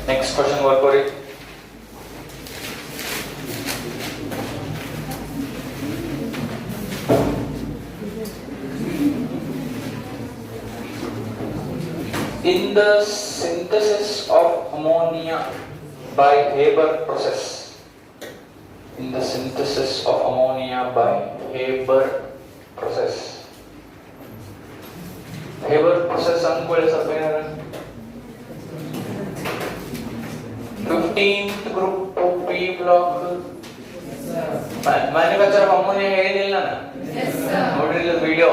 Next question work for it. In the synthesis of ammonia by Haber process. In the synthesis of ammonia by Haber process. Haber process Ankul सब 15th group of P block. Manufacture of ammonia ಹೇಳಿಲ್ಲ ನೋಡಿರಲಿಲ್ಲ video.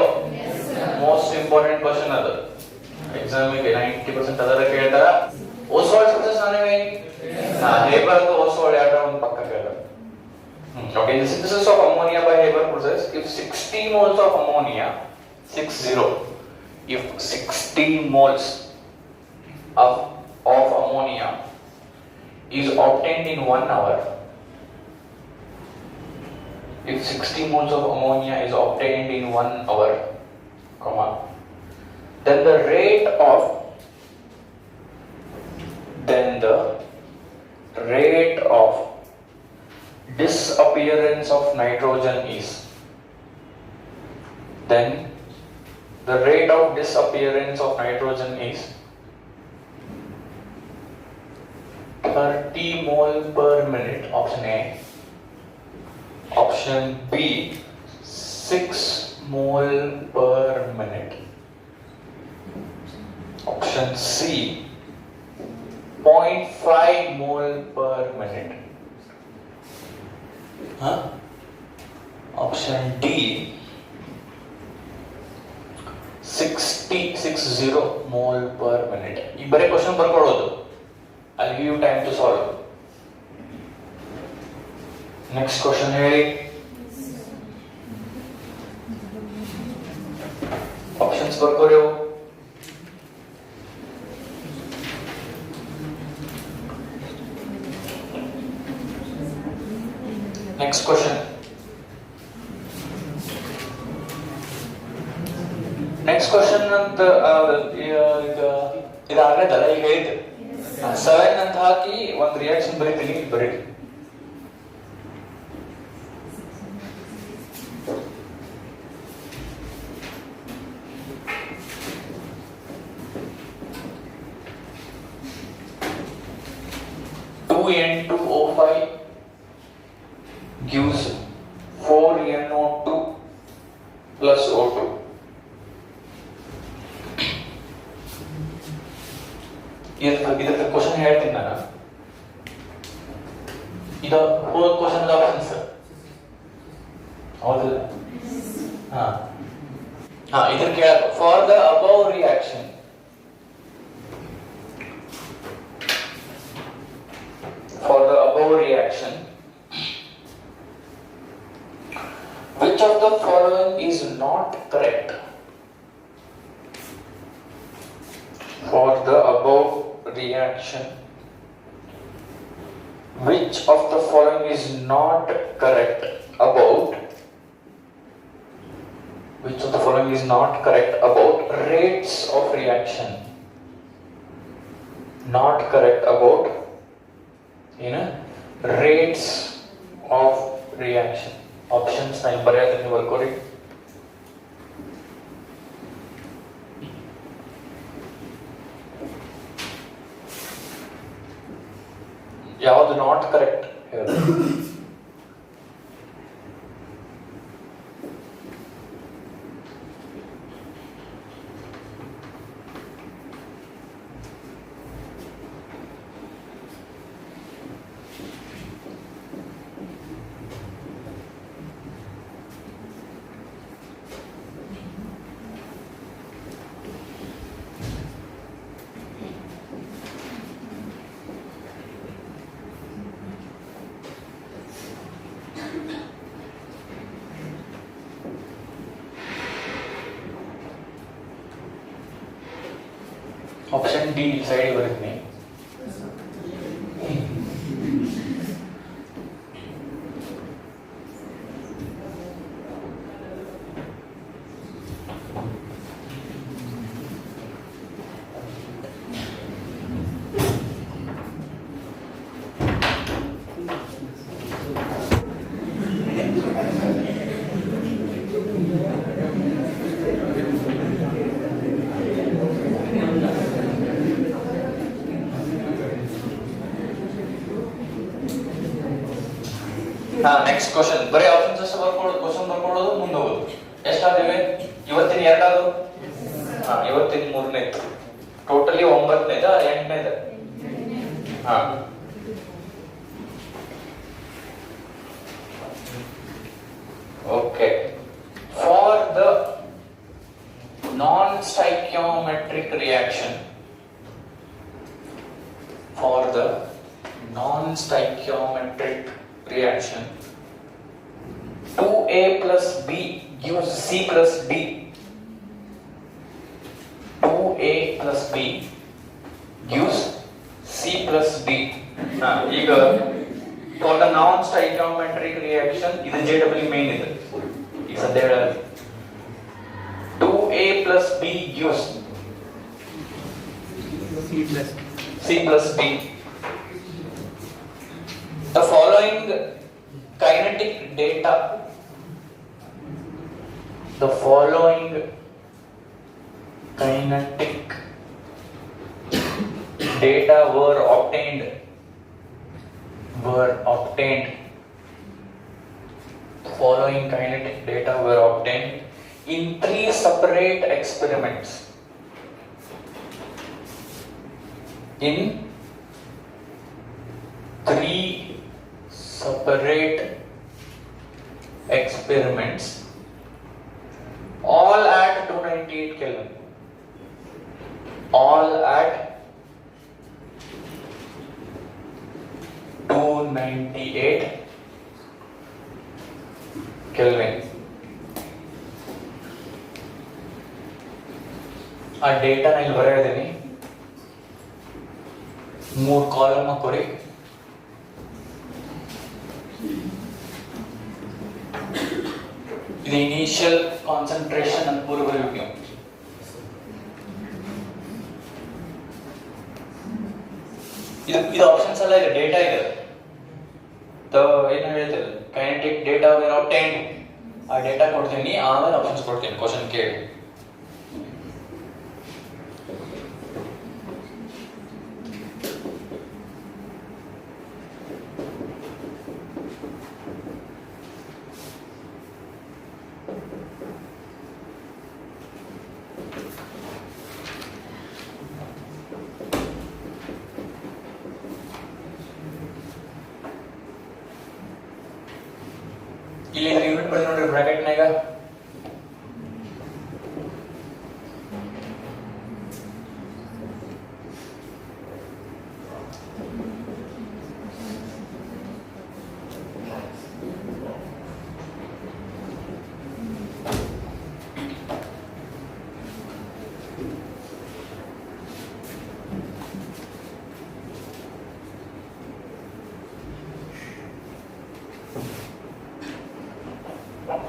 Most important question ಅದು. Exam में 90% ಅದರ ಕೇಳ್ತಾರ. Oswald process ಆನೆಗೆ Haber को Oswald ಯಾವ್ದೋ ಒಂದು ಪಕ್ಕ ಕೇಳ್ತಾರ. Okay, the synthesis of ammonia by Haber process, if 60 moles of ammonia, 60, if 60 moles of ammonia is obtained in 1 hour, if 60 moles of ammonia is obtained in 1 hour, comma, then the rate of disappearance of nitrogen is, then the rate of disappearance of nitrogen is 30 mole per minute. Option A. Option B, 6 mole per minute. Option C, 0.5 mole per minute. Option D, 60 mole per minute. ಈ ಬರೀ question ಬರ್ಕೊಳ್ಳೋದು. I'll give you time to solve. Next question ಹೇಳಿ. Options ಬರ್ಕೊಳ್ಳಿ. Next question. Next question ಅಂತ ಇದಾಗದಲ್ಲ ಈಗ ಹೇಳಿದ್ದೆ 7 ಅಂತ ಹಾಕಿ ಒಂದು reaction ಬರೀತೀನಿ ಬರೀ. N2O5 gives 4NO2 plus O2. ಇದಕ್ಕೆ ಕ್ವಶನ್ ಹೇಳ್ತೀನಿ ನಾನು. ಇದು ಹೋದ ಕ್ವಶನ್ ಆಪ್ಷನ್ಸ್ ಹೌದಿಲ್ಲ? ಇದಕ್ಕೆ ಕೇಳ for the above reaction which of the following is not correct? For the above reaction, which of the following is not correct about rates of reaction? Not correct about rates of reaction. Options ನಾನು ಬರೆಯೋದಕ್ಕೆ ಬರ್ಕೊಡಿ. ಯಾವುದು not correct ಹೇಳಿ. Option D side ಬರುತ್ತೆ. ಹಾ next question ಬರೀ options ಅಷ್ಟು ಬರ್ಕೊಳ್ಳೋದು question ಬರ್ಕೊಳ್ಳೋದು ಮುಂದೆ ಹೋಗೋದು ಎಷ್ಟಾದಿವೆ ಇವತ್ತಿನ ಎರಡಾದ್ರು ಹಾ ಇವತ್ತಿನ ಮೂರನೇ ಟೋಟಲಿ 9ನೇದ 8ನೇದ ಹಾ okay for the non-stoichiometric reaction for the non-stoichiometric reaction 2a plus b gives c plus d 2a plus b gives c plus d ಈಗ for the non-stoichiometric reaction ಇದು JW main ಇದೆ ಈಗ ಸದ್ಯ ಹೇಳೋದು 2a plus b gives c plus d. The following kinetic data were obtained the following kinetic data were obtained in 3 separate experiments. In 3 separate experiments, all at 298 Kelvin. All at 298 Kelvin. ಆ ಡೇಟಾನ ಇಲ್ಲಿ ಬರೆದಿದ್ದೀನಿ 3 column ಹಾಕೋರಿ ಇದು initial concentration ಅಂತ ಪೂರ ಬರೀಬೇಕು ನೀವು ಇದು options ಅಲ್ಲ ಇದೆ ಡೇಟಾ ಇದೆ ಏನು ಹೇಳ್ತಾರೆ ಕೈನೆಟಿಕ್ ಡೇಟಾ ವೇರ್ ಆಬ್ಟೈನ್ಡ್ ಆ ಡೇಟಾ ಕೊಡ್ತೀನಿ ಆಮೇಲೆ ಆಪ್ಷನ್ಸ್ ಕೊಡ್ತೀನಿ ಕ್ವಶನ್ ಕೇಳಿ ಇಲ್ಲಿ ಯೂನಿಟ್ ಬರೆದು ನೋಡ್ರಿ ಬ್ರಾಕೆಟ್ನಾಗ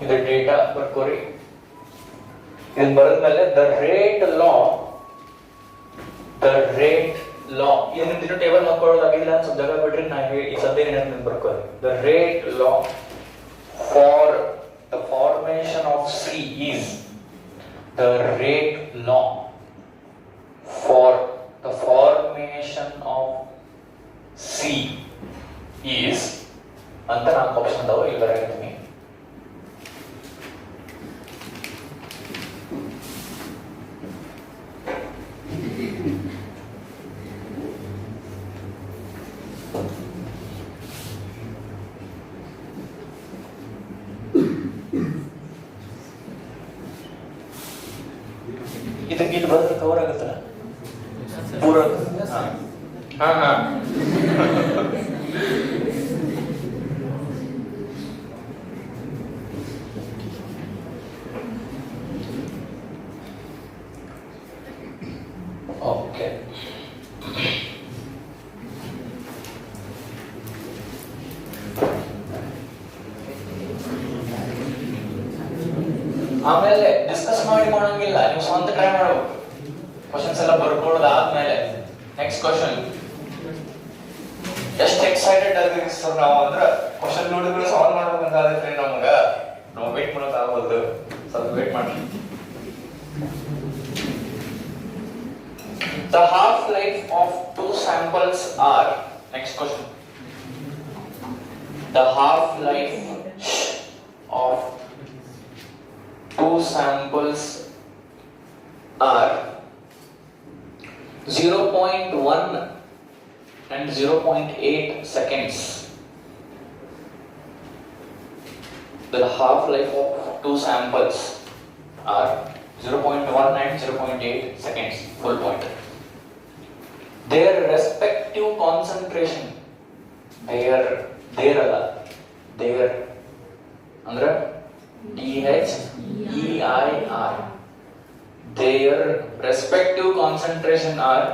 ಇದು ಡೇಟಾ ಬರ್ಕೋರಿ ಇದನ್ನ ಬರೆದ್ಮೇಲೆ ದ ರೇಟ್ ಲಾ ಇದನ್ನ ದಿನ ಟೇಬಲ್ ಮಾಡ್ಕೊಳ್ಳೋದಾಗಿಲ್ಲ ಸ್ವಲ್ಪ ಜಾಗ ಬಿಟ್ರಿ ನಾ ಈ ಸದ್ಯ ನೆನಪು ಬರ್ಕೋರಿ the rate law for the formation of C is the rate law for the formation of C is ಅಂತ 4 ಆಪ್ಷನ್ ಅದಾವ ಇಲ್ಲಿ ಬರೆದಿದ್ದೀನಿ ಇದಕ್ಕೆ ಇಲ್ಲಿ ಬರೋದು ಕವರ್ ಆಗುತ್ತಲ್ಲ ಪೂರ ಹಾ ಹಾ ಓಕೆ ಆಮೇಲೆ ಡಿಸ್ಕಸ್ ಮಾಡಂಗಿಲ್ಲ ನೀವು ಸ್ವಂತ ಟ್ರೈ ಮಾಡಬೇಕು ಕ್ವಶನ್ಸ್ ಎಲ್ಲ ಬರ್ಕೊಳ್ಳೋದಾದ್ಮೇಲೆ ನೆಕ್ಸ್ಟ್ ಕ್ವಶನ್ ಎಷ್ಟು ಎಕ್ಸೈಟೆಡ್ ಆಗಿರ್ತೀವಿ ಸರ್ ನಾವು ಅಂದ್ರೆ ಕ್ವಶನ್ ನೋಡಿದ್ರೆ ಸಾಲ್ವ್ ಮಾಡ್ಬೇಕಂತ ಆಗೈತ್ರಿ ನಮ್ಗ ನಾವು ವೇಟ್ ಮಾಡೋದು ಆಗೋದು ಸ್ವಲ್ಪ ವೇಟ್ ಮಾಡಿ The half-life of 2 samples are next question The half-life of two samples are 0.1 and 0.8 seconds. The half-life of two samples are 0.1 and 0.8 seconds, full point. Their respective concentration, their ಅಂದ್ರೆ DHEIR, their respective concentration are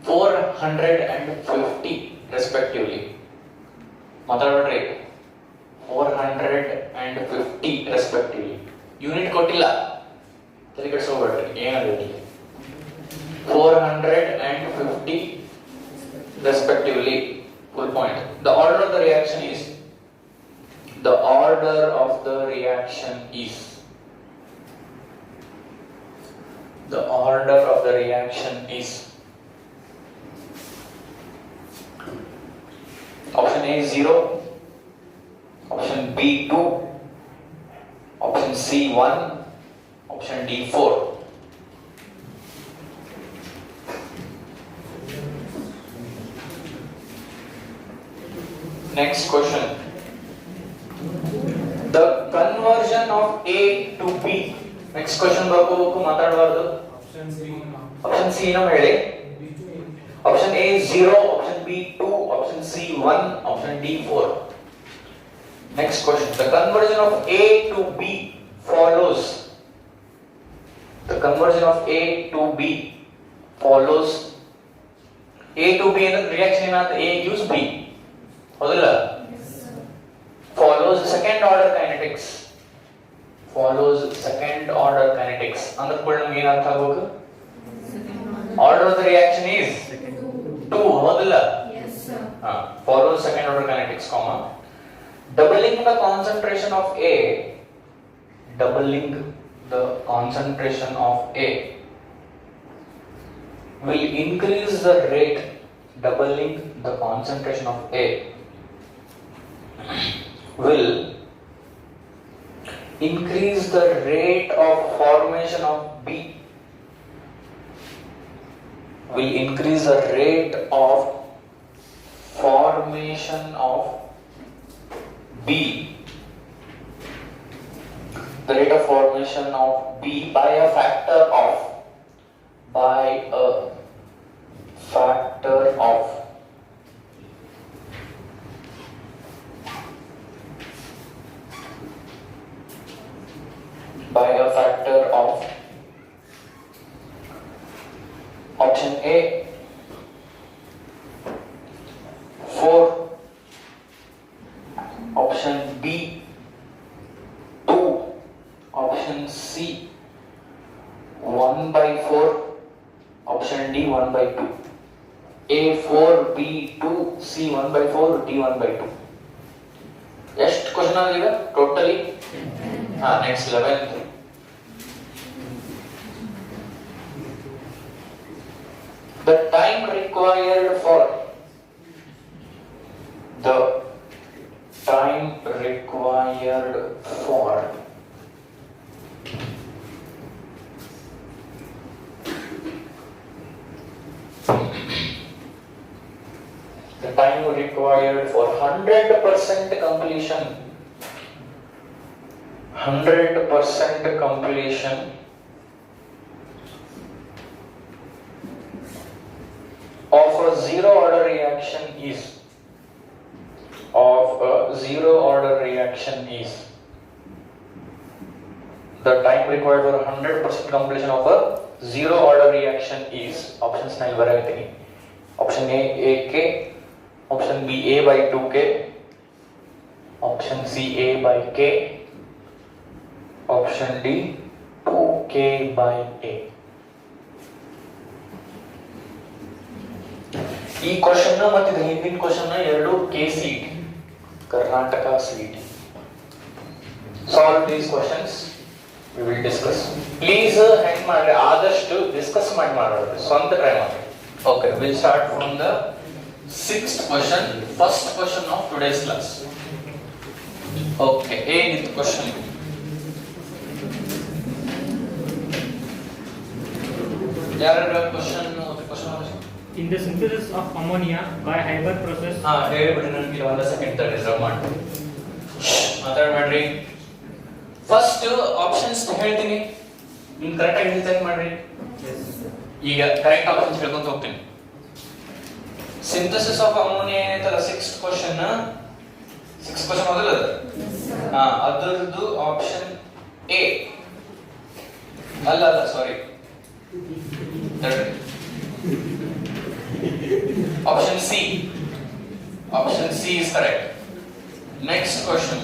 450 respectively. ಮಾತಾಡ್ಬಿಡ್ರಿ 450 respectively. Unit ಕೊಟ್ಟಿಲ್ಲ, ತಲೆ ಕೆಡಿಸ್ಕೋಬೇಡ್ರಿ, ಏನಾಗುತ್ತೆ 450 respectively, full point. The order of the reaction is the order of the reaction is option A 0, option B 2, option C 1, option D 4. Next question. The conversion of A to B. Next question ಬರ್ಕೋಬೇಕು, ಮಾತಾಡಬಾರ್ದು. Option C ನಾವು ಹೇಳಿ. Option A 0, option B 2, option C 1, option D 4. Next question. The conversion of A to B follows. The conversion of A to B follows. A to B ಅಂದ್ರೆ reaction ಏನಾಗುತ್ತೆ? A gives B. ಹೌದಲ್ಲ? Follows second order kinetics. ಅಂದ್ರೆ ಕೂಡ ನಮ್ಗೆ ಏನು ಅರ್ಥ ಆಗಬೇಕು? Order of the reaction is 2, ಹೌದಲ್ಲ? Follows second order kinetics, comma. Doubling the concentration of A will increase the rate. Doubling the concentration of A will increase the rate of formation of B. Will increase the rate of formation of B. The rate of formation of B by a factor of. By a factor of. Option A 4, option B 2, option C 1/4, option D 1/2. A 4, B 2, C 1/4, D 1/2. ಎಷ್ಟು question ಆಗಿದೆ totally? Next 11th. The time required for the time required for 100% completion. 100% completion of a zero order reaction is the time required for 100% completion of a zero order reaction is options nine variety. Option A AK, option B A by 2K, option C A by K, option D 2K by A. ಈ question ಮತ್ತೆ ಹಿಂದಿನ question ಎರಡು KCET Karnataka CET. Solve these questions. We will discuss. Please ಹೆಂಗ್ ಮಾಡ್ರಿ ಆದಷ್ಟು discuss ಮಾಡೋದು ಸ್ವಂತ try ಮಾಡಿ. Okay, we'll start from the Sixth question, first question of today's class. Okay, eighth question. Question. In the synthesis of ammonia by Haber process. ಹೇಳಿಬಿಡಿ ನನಗೆ ಒಂದು second ತಡಿ draw ಮಾಡಿ ಮಾತಾಡ್ಬೇಡ್ರಿ. ಫಸ್ಟ್ ಆಪ್ಷನ್ಸ್ ಹೇಳ್ತೀನಿ, ನಿಮ್ಗೆ ಕರೆಕ್ಟ್ ಆಗಿ ಚೆಕ್ ಮಾಡ್ರಿ. ಈಗ ಕರೆಕ್ಟ್ ಆಪ್ಷನ್ಸ್ ಹೇಳ್ಕೊಂತ ಹೋಗ್ತೀನಿ. ಸಿಂಥಸಿಸ್ ಆಫ್ ಅಮೋನಿಯಾ ಏನಂತಲ್ಲ ಸಿಕ್ಸ್ತ್ ಕ್ವಶನ್ ಮೊದಲ ಅದರದ್ದು ಆಪ್ಷನ್ ಎ ಅಲ್ಲ ಸಾರಿ option C is correct. Next question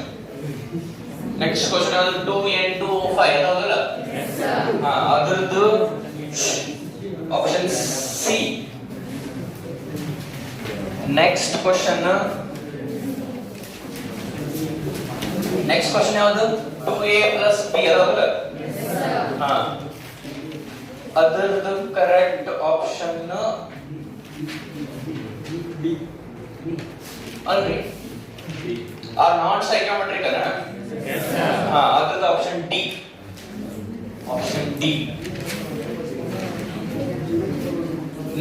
is 2N2O5 ಅದಲ್ಲ? ಅದರದ್ದು option C. Next question ಯಾವುದು? 2A plus B ಅದಲ್ಲ? ಅದರದ್ದು ಕರೆಕ್ಟ್ ಆಪ್ಷನ್ ಅಲ್ರಿ ಆರ್ ನಾಟ್ ಸೈಕೋಮೆಟ್ರಿಕ್ ಅಲ್ಲ? ಅದ್ರದ್ದು option D.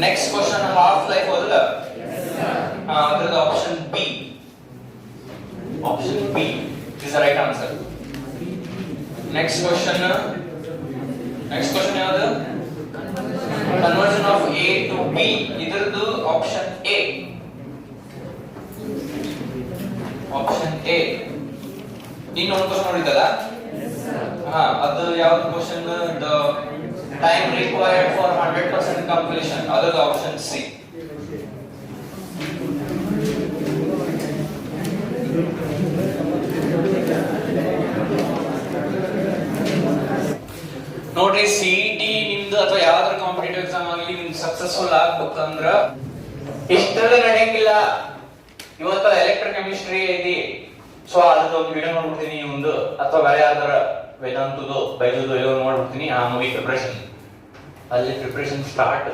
Next question half life ಹೋದಲ್ಲ? ಅದ್ರದ್ದು option B is the right answer. Next question ಯಾವುದು? Conversion of A to B, ಇದರದ್ದು ಆಪ್ಷನ್ ಎ. ಇನ್ನೊಂದು ಕ್ವಶನ್ ನೋಡಿದಲ್ಲ? ಅದು ಯಾವ್ದು question? The time required for 100% completion, ಅದರದ್ದು ಆಪ್ಷನ್ ಸಿ. ನೋಡ್ರಿ, ಸಿಇಟಿ ನಿಮ್ದು ಅಥವಾ ಯಾವ್ದಾರ ಕಾಂಪಿಟೇಟಿವ್ ಎಕ್ಸಾಮ್ ಆಗಲಿ ನಿಮ್ಗೆ ಸಕ್ಸಸ್ಫುಲ್ ಆಗ್ಬೇಕಂದ್ರ ಇಷ್ಟರಲ್ಲೇ ನಡೆಯಂಗಿಲ್ಲ. ಇವತ್ತು ಎಲೆಕ್ಟ್ರೋಕೆಮಿಸ್ಟ್ರಿ ಐತಿ, ಸೊ ಅದೊಂದು ವಿಡಿಯೋ ನೋಡ್ಬಿಡ್ತೀನಿ ಒಂದು, ಅಥವಾ ಬೇರೆ ಯಾವ್ದಾರ ವೇದಾಂತದ್ದು ಬೈದುದು ಏನೋ ನೋಡ್ಬಿಡ್ತೀನಿ. ಆ ಮೂವಿ ಅಲ್ಲಿ ಪ್ರಿಪ್ರೇಷನ್ ಸ್ಟಾರ್ಟ್.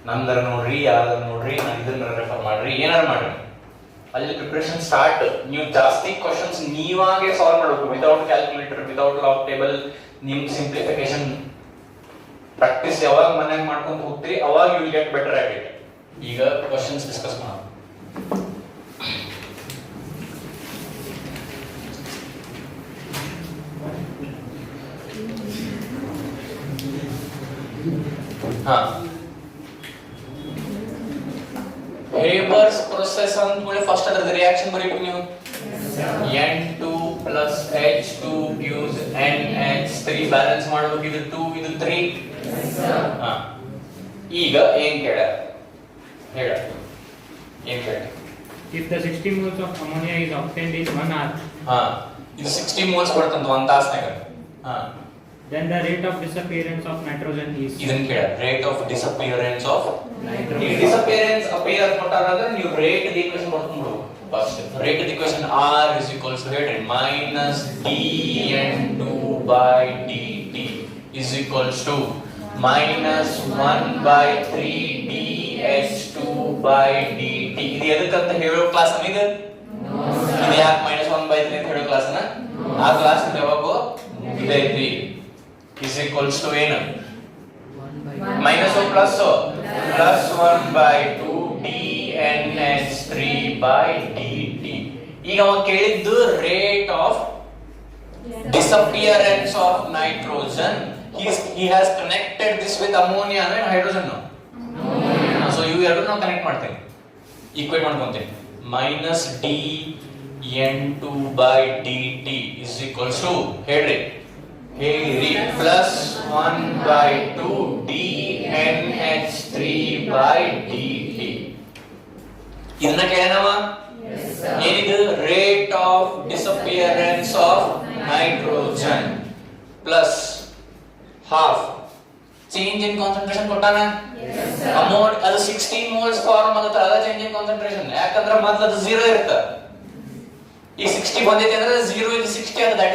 ನಂದರ ನೋಡ್ರಿ, ಯಾವ್ದಾರ ನೋಡ್ರಿ, ನಾನು ಇದನ್ನ ರೆಫರ್ ಮಾಡ್ರಿ, ಏನಾರ ಮಾಡ್ರಿ, ಅಲ್ಲಿ ಪ್ರಿಪ್ರೇಷನ್ ಸ್ಟಾರ್ಟ್. ನೀವು ಜಾಸ್ತಿ ಕ್ವಶನ್ಸ್ ನೀವಾಗೆ ಸಾಲ್ವ್ ಮಾಡಬೇಕು, without calculator, without log table. ನಿಮ್ ಸಿಂಪ್ಲಿಫಿಕೇಶನ್ ಪ್ರಾಕ್ಟೀಸ್ ಯಾವಾಗ ಮನೆಯಾಗ ಮಾಡ್ಕೊಂಡು ಹೋಗ್ತೀರಿ ಅವಾಗ you will get better at it. ಈಗ ಕ್ವಶನ್ಸ್ ಡಿಸ್ಕಸ್ ಮಾಡೋಣ. ಹೇಬರ್ಸ್ ಪ್ರೊಸೆಸ್ ಅಂದ್ಮೇಲೆ ಫಸ್ಟ್ ಅದರ ರಿಯಾಕ್ಷನ್ ಬರೀಬೇಕು ನೀವು. N2 plus H2 gives NH3 balance ಮಾಡಬೇಕು. ಇದು 2 ಇದು 3. ಈಗ ಏನ್ ಕೇಳ? If the 60 moles of ammonia is obtained in 1 hour, ಇದು 60 moles ಬರ್ತಂತ 1 ತಾಸನಾಗ. then the rate of disappearance of nitrogen is. ಇದನ್ನ ಕೇಳ, rate of disappearance of nitrogen. ಈ ಡಿಸಪಿಯರೆನ್ಸ್ ಅಪಿಯರ್ ಕೊಟ್ಟಾರಾದ್ರೆ ನೀವು ರೇಟ್ ಈಕ್ವೇಷನ್ ಮಾಡ್ಕೊಂಡು first. Rate equation R is equals to ಹೇಳ್ರಿ minus dN2 by dt is equals to minus 1 by 3 dH2 by dt. ಇದು ಎದಕ್ಕಂತ ಹೇಳೋ class ಇದು? ಇದು ಯಾಕೆ minus 1 by 3 ಅಂತ ಹೇಳೋ ಕ್ಲಾಸ್ ಅನ್ನ? ಆ ಕ್ಲಾಸ್ ಯಾವಾಗೋ ಇದೈತಿ. is equals to ಏನು? minus or plus? plus 1 by 2 dNH3 by dt. ಈಗ ಅವ ಕೇಳಿದ್ದು rate of disappearance of nitrogen. he has connected this with ammonia and hydrogen. so ಇವು ಎರಡು ನಾವು ಕನೆಕ್ಟ್ ಮಾಡ್ತೇವೆ, equate ಮಾಡ್ಕೊಂತೇವೆ. minus dN2 by dt is equals to ಹೇಳ್ರಿ plus 1 by 2 dNH3 by dt. ಇದನ್ನ ಕೇಳನವ? ಏನಿದು? Rate of disappearance of nitrogen plus half change in concentration ಕೊಟ್ಟಾನ. Amount ಅದು 16 moles form ಆಗುತ್ತೆ, ಅದ ಚೇಂಜ್ ಇನ್ ಕಾನ್ಸಂಟ್ರೇಷನ್. ಯಾಕಂದ್ರೆ ಮೊದಲು ಅದು 0 ಇರುತ್ತೆ, ಈ 60 ಬಂದೈತೆ ಅಂದ್ರೆ 0 ಇದು 60 ಅದು that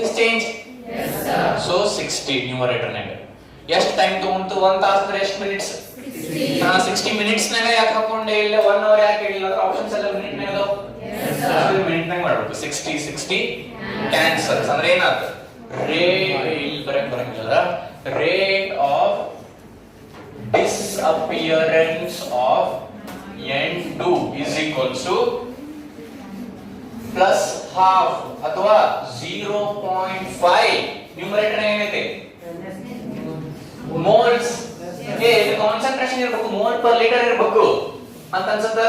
is change. So 60 numerator ನಾಗ ಎಷ್ಟು ಟೈಮ್ ತಗೊಂತು? 1 ತಾಸು ಅಂದ್ರೆ ಎಷ್ಟು ಮಿನಿಟ್ಸ್? 60 ಮಿನಿಟ್ಸ್ ನಾಗ ಯಾಕೆ ಹಾಕೊಂಡೆ ಇಲ್ಲ 1 ಅವರ್ ಯಾಕೆ ಹೇಳಿಲ್ಲ ಅಂದ್ರೆ ಆಪ್ಷನ್ಸ್ ಎಲ್ಲ ಮಿನಿಟ್ ನಾಗ ಇದಾವ. ಮಿನಿಟ್ ನಾಗ ಮಾಡಬೇಕು. 60 ಕ್ಯಾನ್ಸಲ್ ಅಂದ್ರೆ ಏನಾಯ್ತು ಇಲ್ಲಿ ಬರಂಗಿಲ್ಲ rate of disappearance of N2 is equals to plus half ಅಥವಾ 0.5 ನ್ಯೂಮರೇಟರ್ ಏನೈತೆ ಮೋಲ್ಸ್ ಇದು ಕಾನ್ಸಂಟ್ರೇಷನ್ ಇರಬೇಕು ಮೋಲ್ ಪರ್ ಲೀಟರ್ ಇರಬೇಕು ಅಂತ ಅನ್ಸುತ್ತ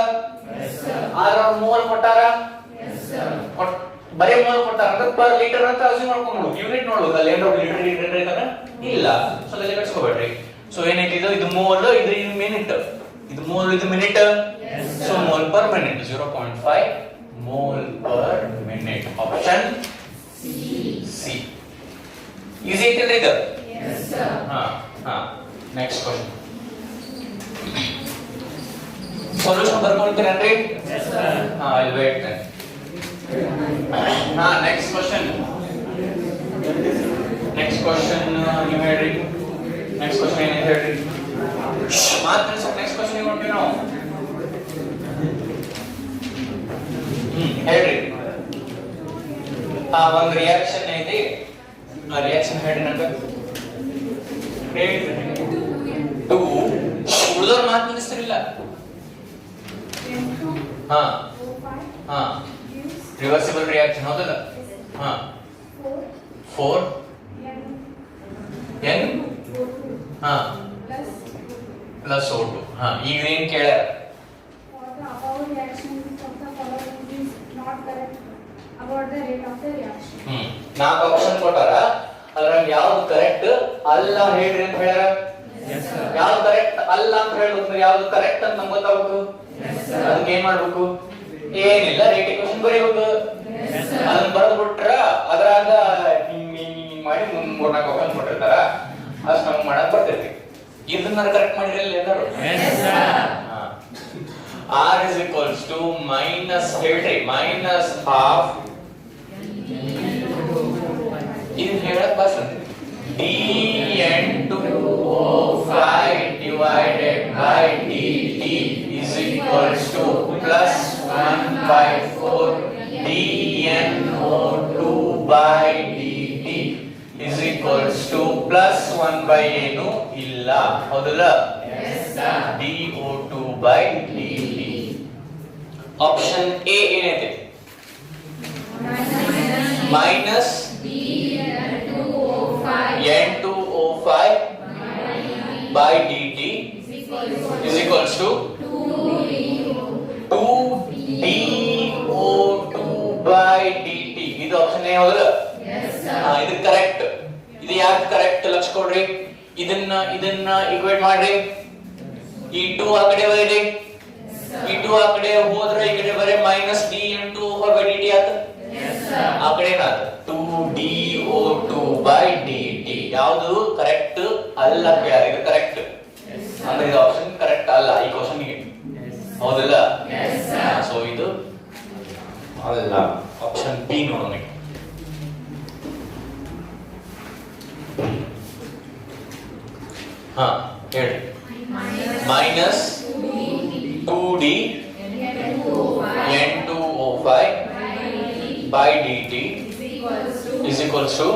ಆದ್ರೆ ಮೋಲ್ ಕೊಟ್ಟಾರ ಬರೀ ಮೋಲ್ ಕೊಟ್ಟಾರ ಅಂದ್ರೆ ಪರ್ ಲೀಟರ್ ಅಂತ ಅಸ್ಯೂಮ್ ಮಾಡ್ಕೊಂಡು ಯೂನಿಟ್ ನೋಡ್ಬೇಕು ಅಲ್ಲಿ ಏನು ಲೀಟರ್ ಐತನ ಇಲ್ಲ ಸೊ ಅಲ್ಲಿ ಕಟ್ಸ್ಕೋಬೇಡ್ರಿ ಸೊ ಏನೈತಿ ಇದು ಮೋಲ್ ಇದು ಮಿನಿಟ್ ಇದು ಮೋಲ್ ಇದು minute so mole per minute 0.5 mole per minute option C easy ಐತಿಲ್ರಿ ಇದು Yes sir. next question solution ಬರ್ಕೊಳ್ತೀರೇನ್ರಿ Yes sir. I'll wait then next question ನೀವು ಹೇಳ್ರಿ next question ಏನು ಹೇಳ್ರಿ ಮಾತ್ರ ಸ್ವಲ್ಪ next question ನೀವು ನೋಡ್ತೀವಿ ನಾವು ಹೇಳ್ರಿ ಒಂದು ರಿಯಾಕ್ಷನ್ ಐತಿ ಆ ರಿಯಾಕ್ಷನ್ ಹೇಳ್ರಿ ನಂಗೆ ಟು ಉಳಿದವ್ರು ಮಾತು ನಿಲ್ಲಿಸ್ತಿರಲಿಲ್ಲ ರಿವರ್ಸಿಬಲ್ ರಿಯಾಕ್ಷನ್ ಹೌದಲ್ಲ 4 n ಪ್ಲಸ್ O2 ಈಗ ಏನ್ ಕೇಳ್ಯಾರ About reaction of the following is not correct about the rate of the reaction. ನಾಲ್ಕು ಆಪ್ಷನ್ ಕೊಟ್ಟಾರ ಅದ್ರಾಗ ಯಾವ್ದು ಕರೆಕ್ಟ್ ಅಲ್ಲ ಹೇಳ್ರಿ ಅಂತ ಹೇಳ್ಯಾರ Yes sir. ಯಾವ್ದು ಕರೆಕ್ಟ್ ಅಲ್ಲ ಅಂತ ಹೇಳ್ಬೇಕು ಯಾವ್ದು ಕರೆಕ್ಟ್ ಅಂತ ನಮ್ಗೆ ಗೊತ್ತಾಗಬೇಕು ಅದಕ್ಕೆ ಏನ್ ಮಾಡ್ಬೇಕು ಏನಿಲ್ಲ ರೇಟ್ ಕ್ವಶನ್ ಬರೀಬೇಕು ಅದನ್ನ ಬರೆದು ಬಿಟ್ರ ಅದ್ರಾಗ ಹಿಂಗ್ ಮಾಡಿ ಮೂರ್ನಾಲ್ಕು ಆಪ್ಷನ್ ಕೊಟ್ಟಿರ್ತಾರ ಅಷ್ಟು ನಮ್ಗೆ ಮಾಡಕ್ ಬರ್ತೈತಿ ಇದನ್ನ ಕರೆಕ್ಟ್ ಮಾಡಿರಲ್ಲ ಎಲ್ಲರೂ Yes sir. R is equals to minus ಹೇಳ್ರಿ minus half ಇದು ಹೇಳಕ್ ಭಾಷೆ dN2O5 divided by dt is equals to plus 1/4 dNO2 by dt is equals to plus 1 by ಏನು ಇಲ್ಲ ಹೌದಲ್ಲ dO2 by dt option A ಏನೈತೆ minus N2O5 by dt is equals to 2dO2 by dt ಇದು option A ಹೌದಲ್ಲ ಇದು correct ಇದು ಯಾಕೆ correct lakh ಕೊಡ್ರಿ ಇದನ್ನ ಈಕ್ವೇಟ್ ಮಾಡ್ರಿ ಈ 2 ಆ ಕಡೆ ಒಯ್ರಿ ಈ 2 ಆ ಕಡೆ ಹೋದ್ರೆ ಈ ಕಡೆ ಬರೆ ಮೈನಸ್ dN2 by dt ಆತ ಆ ಕಡೆ ಏನಾತ 2dO2 by dt ಯಾವುದು ಕರೆಕ್ಟ್ ಅಲ್ಲ ಕೇಳ ಇದು ಕರೆಕ್ಟ್ ಅಂದ್ರೆ ಇದು ಆಪ್ಷನ್ ಕರೆಕ್ಟ್ ಅಲ್ಲ ಈ ಕ್ವೆಶ್ಚನ್ ಗೆ ಹೌದಲ್ಲ ಸೊ ಇದು ಅಲ್ಲ ಆಪ್ಷನ್ ಬಿ ನೋಡೋಣ ಹೇಳಿ minus 2d N2O5 by dt is equals to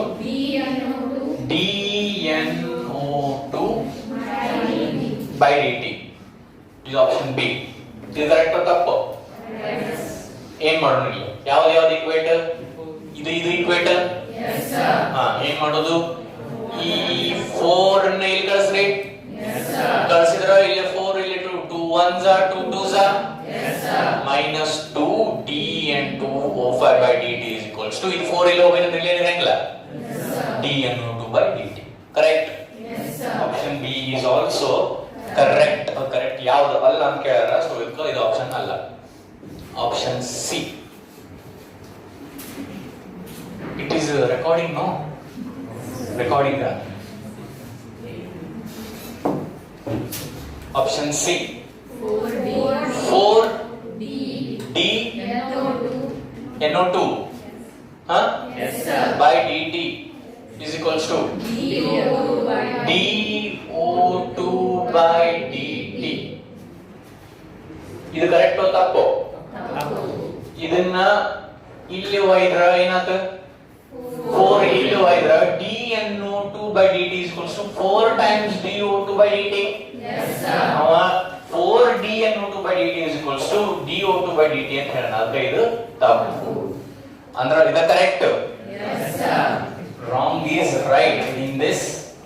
dNO2 by dt ಇದು ಆಪ್ಷನ್ ಬಿ ಇದು ಕರೆಕ್ಟ್ ತಪ್ಪು ಏನ್ ಮಾಡೋಣ ಇಲ್ಲಿ ಯಾವ್ದು ಈಕ್ವೇಟರ್ ಇದು ಈಕ್ವೇಟರ್ ಏನ್ ಮಾಡೋದು ಈ 4 ಅನ್ನ ಇಲ್ಲಿ ಕಳಿಸ್ರಿ ಕಳಿಸಿದ್ರ ಇಲ್ಲಿ 4 ಇಲ್ಲಿ 2 1s are 2 2s are minus 2 dN2O5 by dt is equals to ಇದು 4 ಇಲ್ಲಿ ಹೋಗಿದ್ರೆ ಇಲ್ಲಿ ಏನಿರಂಗಿಲ್ಲ dNO2 by dt correct option B is also correct ಯಾವುದು ಅಲ್ಲ ಅಂತ ಕೇಳಾರ ಸೊ ಇದು ಆಪ್ಷನ್ ಅಲ್ಲ option C it is recording no recording option C 4D NO2 Yes sir. by dt is equals to dO2 by dt ಇದು correct ತಪ್ಪು? ಇದನ್ನ ಇಲ್ಲಿ ಒಯ್ದ್ರ ಏನಾತ? 4 ಇಲ್ಲಿ ಒಯ್ದ್ರ dN02/dt is equals to 4 times dO2/dt. ಅವ 4 dN02/dt is equals to dO2/dt ಅಂತ ಹೇಳೋಣ. ಆದ್ರೆ ಇದು ತಪ್ಪು. ಅಂದ್ರೆ ಇದು correct? Wrong is right in this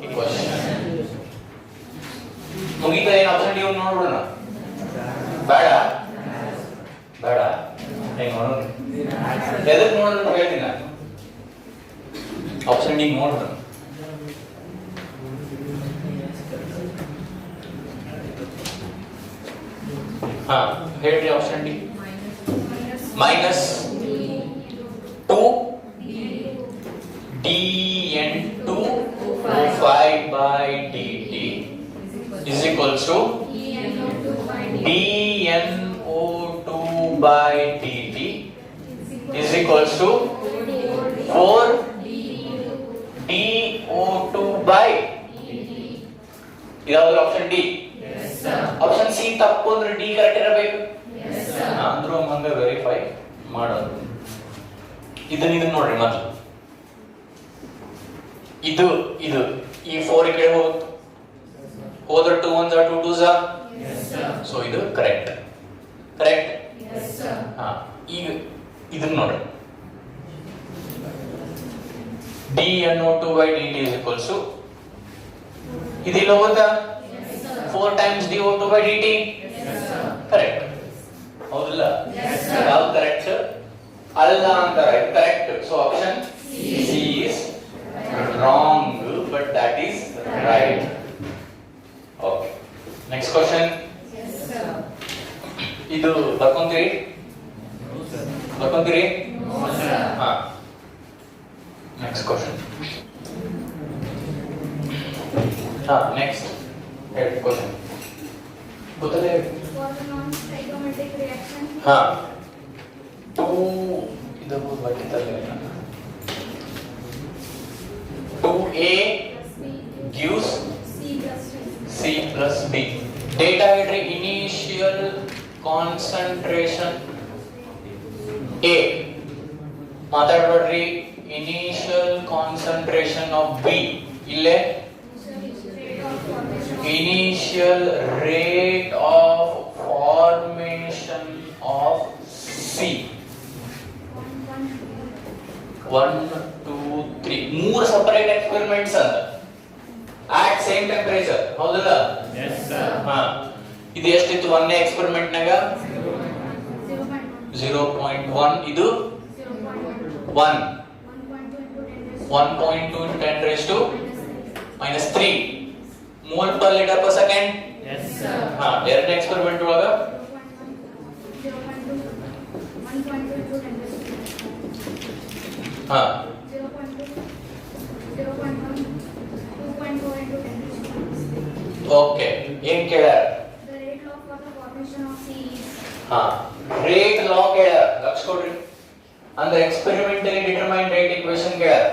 equation. ಮುಗಿತಾ? ಏನು ಆಪ್ಷನ್ ಡಿ ನೋಡೋಣ? ಬೇಡ ಬೇಡ, ಹೆಂಗ್ ನೋಡೋಣ? ಎದಕ್ಕೆ ನೋಡೋಣ ಅಂತ ಹೇಳ್ತೀನಿ ನಾನು. ಆಪ್ಷನ್ ಡಿ ನೋಡೋಣ. ಹಾ ಹೇಳ್ರಿ option D. Minus 2 dN2O5/dt is equals to dNO2/dt is equals to 4 dO2/dt. ಇದಾவது ಆಪ್ಷನ್ ಡಿ. ಆಪ್ಷನ್ ಸಿ ತಪ್ಪು ಅಂದ್ರೆ ಡಿ ಕರೆಕ್ಟ್ ಇರಬೇಕು. ಅಂದ್ರೂ ಹಂಗೆ ವೆರಿಫೈ ಮಾಡೋದು. ಇದನ್ನ ನೋಡ್ರಿ ಮೊದಲು. ಇದು ಇದು ಈ 4 ಈ ಕಡೆ ಹೋದ್ರೆ 2 1s are 2 2s are. So ಇದು ಕರೆಕ್ಟ್ ಕರೆಕ್ಟ್. ಹಾ ಈಗ ಇದನ್ನ ನೋಡ್ರಿ. dNO2/dt is equals to ಇದಿಲ್ಲ ಹೋದ 4 times dO2/dt. ಕರೆಕ್ಟ್ ಹೌದಿಲ್ಲ? ಯಾವ್ದು ಕರೆಕ್ಟ್ ಅಲ್ಲ ಅಂತಾರೆ. ಇದು correct. So option C is wrong, but that is right. Okay, next question. ಇದು ಬರ್ಕೊಂತೀರಿ? ಬರ್ಕೊಂತೀರಿ? ಹಾ next question. ಹಾ next question ಗೊತ್ತಲ್ಲ? For the non-stoichiometric reaction, ಹಾ 2 ಇದು ಬರ್ಕಿತ್ತಲ್ಲ. 2A gives C plus B. Data entry initial concentration A. ಮಾತಾಡ್ಬೇಡ್ರಿ. initial concentration of B. ಇಲ್ಲೇ initial rate of formation of C. 1 2 3 ಮೂರು separate experiments ಅಂತ at same temperature. ಹೌದಲ್ಲ? Yes sir. ಹಾ ಇದು ಎಷ್ಟಿತ್ತು? ಒಂದೇ ಎಕ್ಸ್ಪೆರಿಮೆಂಟ್ ನಾಗ 0.1. ಇದು 1 1.2 into 10 raised to minus 3 mole per liter per second. Yes sir. ಹಾ ಎರಡನೇ ಎಕ್ಸ್ಪೆರಿಮೆಂಟ್ ಒಳಗ 0.1 ಹಾ 2.4 into 10 raised to minus 3. Okay ಏನ್ ಕೇಳ್ಯಾರ? The rate law for the formation of C is ಹಾ ರೇಟ್ ಲಾ ಕೇಳ್ಯಾರ. ಲಕ್ಷ ಕೊಡ್ರಿ. ಅಂದ್ರೆ ಎಕ್ಸ್ಪೆರಿಮೆಂಟಲಿ ಡಿಟರ್ಮೈನ್ಡ್ ರೇಟ್ ಈಕ್ವೇಷನ್ ಕೇಳ್ಯಾರ.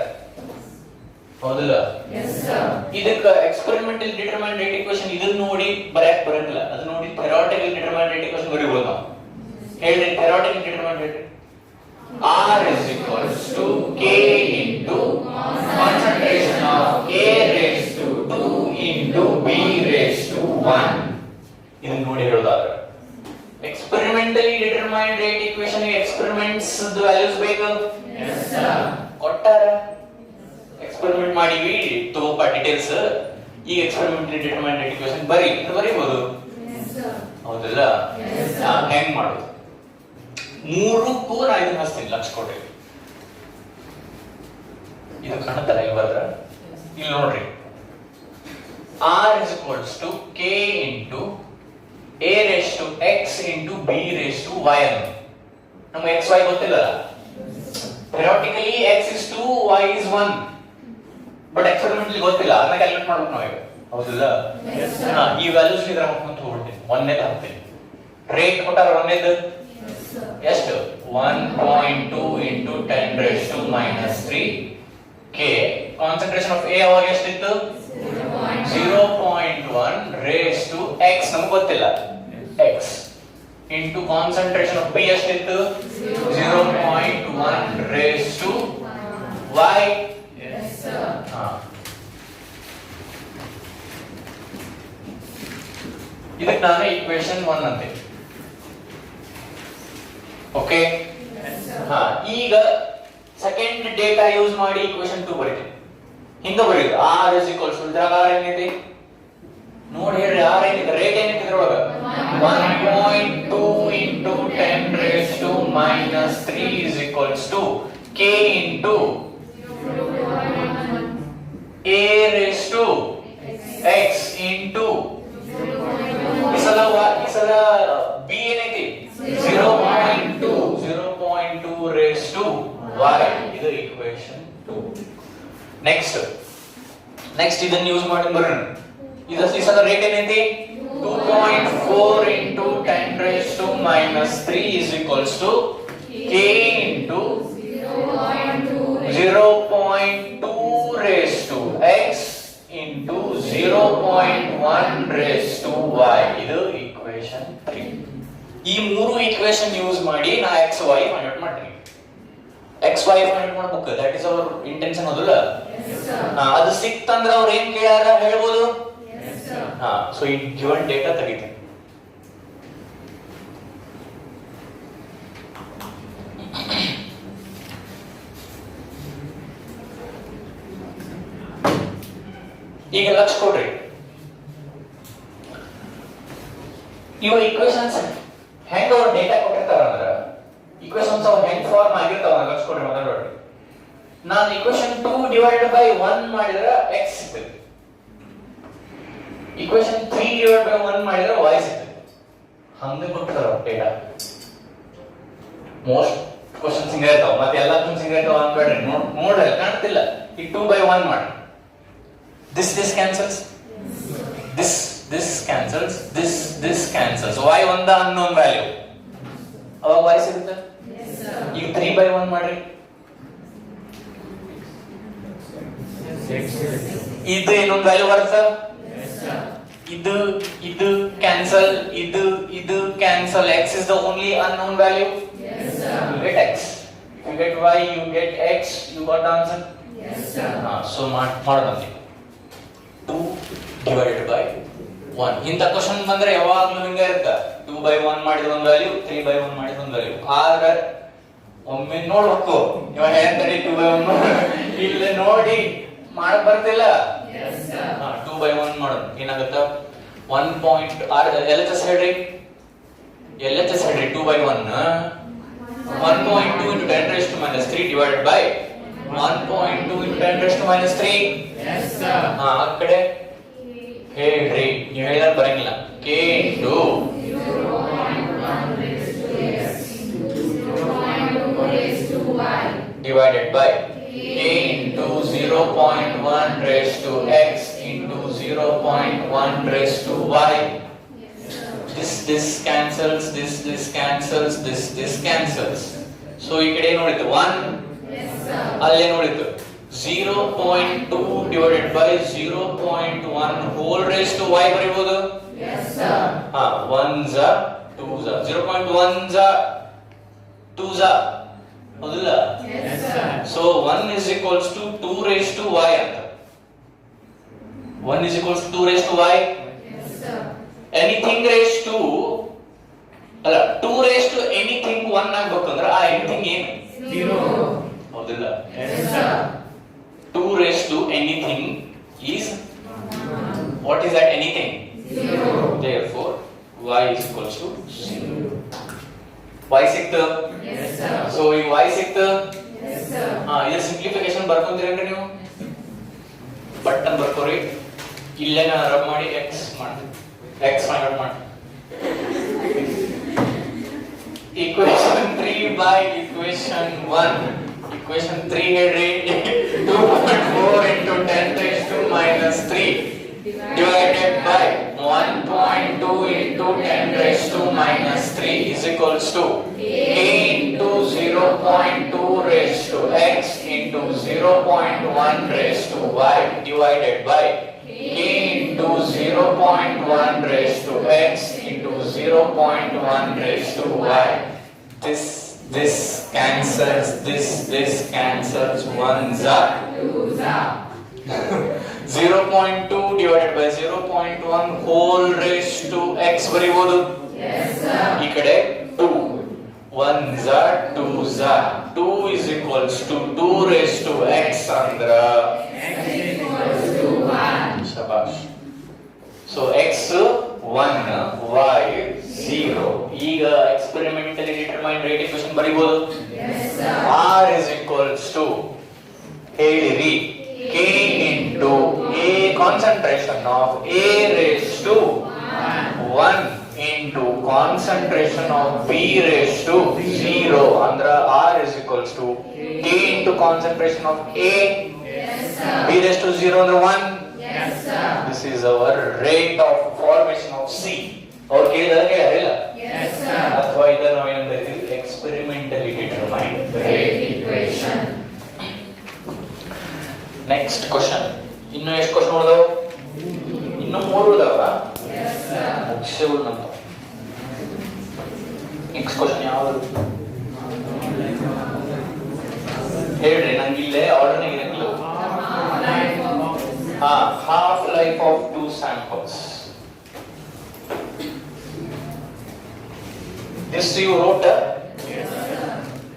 ಹೌದಲ್ಲ? Yes sir. ಇದಕ್ಕ ಎಕ್ಸ್ಪೆರಿಮೆಂಟಲಿ ಡಿಟರ್ಮೈನ್ಡ್ ರೇಟ್ ಈಕ್ವೇಷನ್ ಇದನ್ನ ನೋಡಿ ಬರೆಯಕ್ ಬರಂಗಿಲ್ಲ. ಅದು ನೋಡಿ ಥಿಯರಿಟಿಕಲಿ ಡಿಟರ್ಮೈನ್ಡ್ ರೇಟ್ ಈಕ್ವೇಷನ್ ಬರೀಬಹುದು ನಾವು. ಹೇಳ್ರಿ theoretically determined rate R is equals to K into concentration of A raised to 2 into B raised to 1. ಇದನ್ನ ನೋಡಿ ಹೇಳೋದಾದ್ರೆ experimentally determined rate equation experiments values ಬೇಕು. Yes sir. ಕೊಟ್ಟಾರ ಎಕ್ಸ್ಪೆರಿಮೆಂಟ್ ಮಾಡಿವಿ ತಗೋಪ details. ಈಗ ಎಕ್ಸ್ಪೆರಿಮೆಂಟಲಿ ಡಿಟರ್ಮೈನ್ಡ್ ರೇಟ್ ಈಕ್ವೇಷನ್ ಬರೀಬಹುದು. ಹೌದಲ್ಲ? ಹೆಂಗ್ ಮಾಡೋದು? ಮೂರಕ್ಕೂ ನಾ ಇದನ್ನ ಹಚ್ತೀನಿ. ಲಕ್ಷ ಕೊಡ್ರಿ. ಇದು ಕಾಣುತ್ತಲ್ಲ ಇಲ್ಲಿ ಬರ್ದ್ರ? ಇಲ್ಲಿ ನೋಡ್ರಿ. R is equals to K into A raised to X into B raised to Y ಅನ್ನು ನಮ್ಗೆ X Y ಗೊತ್ತಿಲ್ಲ. Theoretically X is 2 Y is 1 but experimentally ಗೊತ್ತಿಲ್ಲ. ಅದನ್ನ ಕ್ಯಾಲ್ಕುಲೇಟ್ ಮಾಡ್ಬೇಕು ನಾವು ಈಗ. ಹೌದಿಲ್ಲ? ಈ ವ್ಯಾಲ್ಯೂಸ್ ಇದ್ರ ಹಾಕ್ಕೊಂತ ಹೋಗ್ಬಿಡ್ತೀನಿ. ಒಂದೇ ಹಾಕ್ತೀನಿ. ರೇಟ್ ಕೊಟ್ಟಾರ ಒಂದೇದು ಎಷ್ಟು? 1.2 into 10 raised to minus 3 K. Concentration of A ಅವಾಗ ಎಷ್ಟಿತ್ತು? 0.1 raised to X ನಮಗೆ ಗೊತ್ತಿಲ್ಲ. X into concentration of B ಎಷ್ಟಿತ್ತು 0.1 raised to y. Yes, sir. ಇದಕ್ಕೆ ನಾನು ಈಕ್ವೇಶನ್ 1 ಅಂತೆ. ಓಕೆ, ಈಗ ಸೆಕೆಂಡ್ ಡೇಟಾ ಯೂಸ್ ಮಾಡಿ ಈಕ್ವೇಶನ್ 2 ಬರೀತೀನಿ. ಹಿಂಗ ಬರೀದು r is equals to ಇದ್ರಾಗ r ಏನಿದೆ ನೋಡಿ ಹೇಳ್ರಿ, r ಏನಿದೆ ರೇಟ್ ಏನಿದೆ ಇದ್ರೊಳಗ 1.2 into 10 raised to minus 3 is equals to k into a raised to x into ಈ ಸಲ b ಏನೈತಿ 0.2 raised to y. ಇದು ಈಕ್ವೇಶನ್ 2. ನೆಕ್ಸ್ಟ್ ಇದನ್ನ ಯೂಸ್ ಮಾಡಿ ಬರೋಣ. ಈ ಸಲ ರೇಟ್ ಏನೈತಿ 2.4 into 10 raised to minus 3 is equals to k into 0.2 raised to x into 0.1 raised to y. ಇದು ಈಕ್ವೇಶನ್ 3. ಈ ಮೂರು ಈಕ್ವೇಶನ್ ಯೂಸ್ ಮಾಡಿ ನಾ x y ಫೈಂಡ್ ಔಟ್ ಮಾಡ್ತೀನಿ. x y ಫೈಂಡ್ ಔಟ್ ಮಾಡಬೇಕು, ದಟ್ ಇಸ್ ಅವರ್ ಇಂಟೆನ್ಷನ್ ಅದಲ್ಲ. ಅದು ಸಿಕ್ತಂದ್ರೆ ಅವ್ರು ಏನ್ ಕೇಳ್ಯಾರ ಹೇಳ್ಬೋದು. ಸೊ ಈ ಗಿವನ್ ಡೇಟಾ ತೆಗಿತೀನಿ. ಈಗ ಲಕ್ಷ ಕೊಡ್ರಿ, ಇವ ಈಕ್ವೇಶನ್ಸ್ ಹೆಂಗ ಅವ್ರ ಡೇಟಾ ಕೊಟ್ಟಿರ್ತಾರ ಅಂದ್ರ ಈಕ್ವೇಶನ್ಸ್ ಅವ್ ಹೆಂಗ್ ಫಾರ್ಮ್ ಆಗಿರ್ತಾವ ಲಕ್ಷ ಕೊಡ್ರಿ. ಮಾತಾಡೋರಿ, ನಾನು ಈಕ್ವೇಶನ್ 2 ಡಿವೈಡೆಡ್ ಬೈ 1 ಮಾಡಿದ್ರೆ x ಸಿಗ್ತದೆ, ಈಕ್ವೇಶನ್ 3 ಡಿವೈಡ್ ಬೈ 1 ಮಾಡಿದ್ರೆ y ಸಿಗ್ತದೆ. ಹಂಗೆ ಕೊಡ್ತಾರ ಡೇಟಾ. ಮೋಸ್ಟ್ ಕ್ವಶನ್ಸ್ ಹಿಂಗ ಇರ್ತಾವ, ಮತ್ತೆ ಎಲ್ಲ ಕ್ವಶನ್ಸ್ ಹಿಂಗ ಇರ್ತಾವ ಅನ್ಬೇಡ್ರಿ. ನೋಡ್ರಿ ಕಾಣ್ತಿಲ್ಲ, ಈಗ 2 by 1 ಮಾಡಿ, this cancels, this cancels, this cancels, y ಒಂದ unknown value, ಅವಾಗ y ಸಿಗುತ್ತೆ. ಈಗ 3 by 1 ಮಾಡ್ರಿ, ಇದು ಇನ್ನೊಂದು ವ್ಯಾಲ್ಯೂ ಬರುತ್ತೆ, ಇದು ಕ್ಯಾನ್ಸಲ್, ಇದು cancel. x is the only unknown value. You get x, you get y, you get x, you got the answer. So ಮಾಡೋಣ 2 divided by 1. ಇಂತ ಕ್ವಶನ್ ಬಂದ್ರೆ ಯಾವಾಗ್ಲೂ ಹಿಂಗ ಇರುತ್ತೆ, 2 by 1 ಮಾಡಿದ ಒಂದು ವ್ಯಾಲ್ಯೂ, 3 by 1 ಮಾಡಿದ ಒಂದು ವ್ಯಾಲ್ಯೂ. ಆಗ ಒಮ್ಮೆ ನೋಡ್ಬೇಕು, ಇವಾಗ ಹೇಳ್ತಾರೆ 2 by 1 ಇಲ್ಲಿ ನೋಡಿ ಮಾಡಕ್ ಬರ್ತಿಲ್ಲ. 2 by 1 ಮಾಡೋಣ, ಏನಾಗುತ್ತೆ 1. LHS ಹೇಳ್ರಿ, 2 by 1 1.2 into 10 raised to minus 3 divided by 1.2 into 10 raised to minus 3. ಆ ಕಡೆ ಹೇಳ್ರಿ, ನೀವು ಹೇಳಿದ್ರೆ ಬರಂಗಿಲ್ಲ. k into divided by k into 0.1 raised to x into 0.1 raised to y. This cancels, this cancels, this cancels. So ಈ ಕಡೆ ಏನು ಉಳಿತು 1, ಅಲ್ಲಿ ಏನು ಉಳಿತು 0.2 divided by 0.1 whole raised to y ಬರೀಬಹುದು. 1 za 2 za 0.1 za 2 za ಹೌದಿಲ್ಲ. So 1 is equals to 2 raised to y ಅಂತ. 1 is equals to 2 raised to y. Anything raised to ಅಲ್ಲ 2 raised to anything 1 ಆಗಬೇಕಂದ್ರೆ ಆ anything ಏನು 0 ಹೌದಿಲ್ಲ. 2 raised to anything is what is that anything 0. Therefore y is equals to 0. y ಸಿಕ್ತು. So ಈ y ಸಿಕ್ತು. ಇದು ಸಿಂಪ್ಲಿಫಿಕೇಶನ್ ಬರ್ಕೊಂತೀರೇನ್ರಿ ನೀವು, ಬಟನ್ ಬರ್ಕೋರಿ, ಇಲ್ಲೇನ ರಬ್ ಮಾಡಿ x ಮಾಡಿ, x ಫೈಂಡ್ ಔಟ್ ಮಾಡಿ. equation 3 by equation 1. equation 3 ಹೇಳ್ರಿ 2.4 into 10 raised to minus 3 divided by 1.2 into 10 raised to minus 3 is equals to k into 0.2 raised to x into 0.1 raised to y divided by k into 0.1 raised to x into 0.1 raised to y. This cancels, this cancels, 1s are 0.2 divided by 0.1 whole raised to x ಬರಿಬಹುದು. ಈ ಕಡೆ 2 1s are 2s are 2 is equals to 2 raised to x ಅಂದ್ರ ಶಬಾಷ್. So x 1 y 0. ಈಗ experimentally determined rate equation ಬರಿಬಹುದು. r is equals to ಹೇಳಿರಿ k into a concentration of a raised to 1 into concentration of b raised to 0 andra r is equals to k into concentration of a b raised to 0 andra 1. This is our rate of formation of c. और ಕೇಳಿದ್ರೆ ಅರಿಲ್ಲ ಅಥವಾ ಇದನ್ನ ನಾವು ಏನು ಹೇಳ್ತೀವಿ experimentally determined rate equation. Next question. ಇನ್ನು ಎಷ್ಟು question ಉಳಿದಾವ? ಇನ್ನು 3 ಉಳಿದಾವ. ಮುಗಿಸೇವು ನಮ್ಮ. ನೆಕ್ಸ್ಟ್ ಕ್ವೆಶ್ಚನ್ ಯಾವುದು ಹೇಳ್ರಿ, ನಂಗೆ ಇಲ್ಲೇ ಆರ್ಡರ್ನಾಗ ಇರಂಗಿಲ್ಲ. Half life of 2 samples. This you wrote?